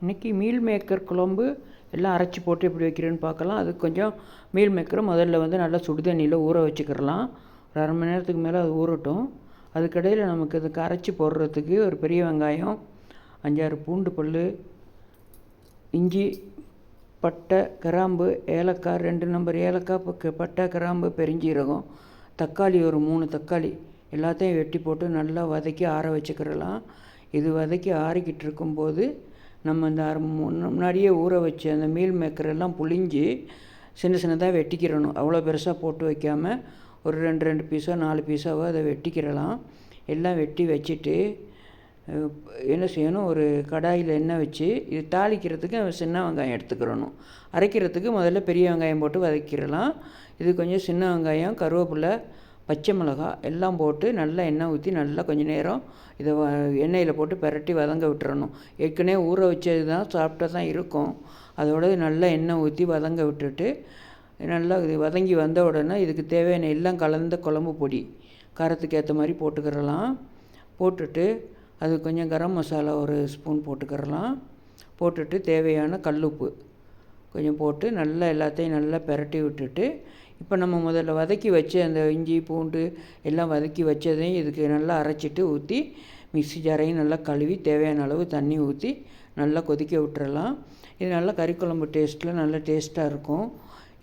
இன்றைக்கி meal maker குழம்பு எல்லாம் அரைச்சி போட்டு எப்படி வைக்கிறேன்னு பார்க்கலாம். அதுக்கு கொஞ்சம் மீல் மேக்கரை முதல்ல நல்லா சுடு தண்ணியில் ஊற வச்சுக்கிறலாம். ஒரு அரை மணி நேரத்துக்கு மேலே அது ஊறட்டும். அதுக்கடையில் நமக்கு அதுக்கு அரைச்சி போடுறதுக்கு ஒரு பெரிய வெங்காயம், 5-6 பூண்டு பல், இஞ்சி, பட்டை, கிராம்பு, ஏலக்காய், 2 நம்பர் ஏலக்காய், பட்டை, கிராம்பு, பெருஞ்சீரகம், தக்காளி ஒரு 3 தக்காளி எல்லாத்தையும் வெட்டி போட்டு நல்லா வதக்கி ஆற வச்சுக்கிறலாம். இது வதக்கி ஆறிக்கிட்டு இருக்கும்போது நம்ம இந்த முன்னாடியே ஊற வச்ச அந்த மீல் மேக்கரெல்லாம் புழிஞ்சு சின்ன சின்னதாக வெட்டிக்கிறணும். அவ்வளோ பெருசாக போட்டு வைக்காமல் ஒரு 2 பீஸோ 4 பீஸாவோ அதை வெட்டிக்கிறலாம். எல்லாம் வெட்டி வச்சுட்டு என்ன செய்யணும், ஒரு கடாயில் எண்ணெய் வச்சு இது தாளிக்கிறதுக்கு சின்ன வெங்காயம் எடுத்துக்கிறணும். அரைக்கிறதுக்கு முதல்ல பெரிய வெங்காயம் போட்டு வதக்கிடலாம். இது கொஞ்சம் சின்ன வெங்காயம், கருவேப்பிலை, பச்சை மிளகாய் எல்லாம் போட்டு நல்லா எண்ணெய் ஊற்றி நல்லா கொஞ்சம் நேரம் இதை எண்ணெயில் போட்டு பிரட்டி வதங்க விட்டுறணும். ஏற்கனவே ஊற வச்சது தான் சாப்பிட்டா தான் இருக்கும். அதோட நல்லா எண்ணெய் ஊற்றி வதங்க விட்டுட்டு நல்லா இது வதங்கி வந்த உடனே இதுக்கு தேவையான எல்லாம் கலந்த குழம்பு பொடி காரத்துக்கு ஏற்ற மாதிரி போட்டுக்கிறலாம். போட்டுட்டு அது கொஞ்சம் கரம் மசாலா ஒரு ஸ்பூன் போட்டுக்கிறலாம். போட்டுட்டு தேவையான கல்லுப்பு கொஞ்சம் போட்டு நல்லா எல்லாத்தையும் நல்லா பிரட்டி விட்டுட்டு இப்போ நம்ம முதல்ல வதக்கி வச்ச அந்த இஞ்சி பூண்டு எல்லாம் வதக்கி வச்சதையும் இதுக்கு நல்லா அரைச்சிட்டு ஊற்றி மிக்ஸி ஜாரையும் நல்லா கழுவி தேவையான அளவு தண்ணி ஊற்றி நல்லா கொதிக்க விட்டுறலாம். இது நல்லா கறிக்குழம்பு டேஸ்ட்டில் நல்ல டேஸ்ட்டாக இருக்கும்.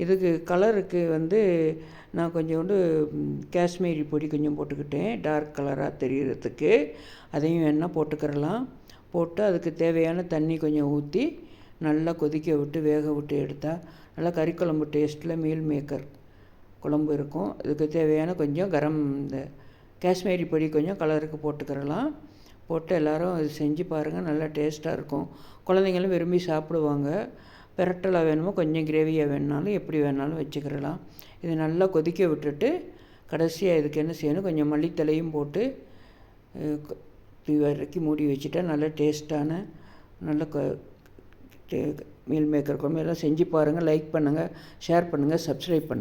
இதுக்கு கலருக்கு நான் கொஞ்சோண்டு காஷ்மீரி பொடி கொஞ்சம் போட்டுக்கிட்டேன், டார்க் கலராக தெரிகிறதுக்கு. அதையும் வேணால் போட்டுக்கிறலாம். போட்டு அதுக்கு தேவையான தண்ணி கொஞ்சம் ஊற்றி நல்லா கொதிக்க விட்டு வேக விட்டு எடுத்தால் நல்லா கறிக்குழம்பு டேஸ்ட்டில் மீல் மேக்கர் குழம்பு இருக்கும். இதுக்கு தேவையான கொஞ்சம் இந்த காஷ்மீரி பொடி கொஞ்சம் கலருக்கு போட்டுக்கிறலாம். போட்டு எல்லோரும் அது செஞ்சு பாருங்கள், நல்லா டேஸ்ட்டாக இருக்கும். குழந்தைங்களும் விரும்பி சாப்பிடுவாங்க. பிரட்டலாக வேணுமோ கொஞ்சம் கிரேவியாக வேணுனாலும் எப்படி வேணாலும் வச்சுக்கிறலாம். இது நல்லா கொதிக்க விட்டுட்டு கடைசியாக இதுக்கு என்ன செய்யணும், கொஞ்சம் மல்லித்தலையும் போட்டு வரைக்கும் மூடி வச்சுட்டா நல்ல டேஸ்ட்டான நல்ல மீல் மேக்கர் குழம்பு எல்லாம் செஞ்சு பாருங்கள். லைக் பண்ணுங்கள், ஷேர் பண்ணுங்கள், சப்ஸ்கிரைப் பண்ணுங்கள்.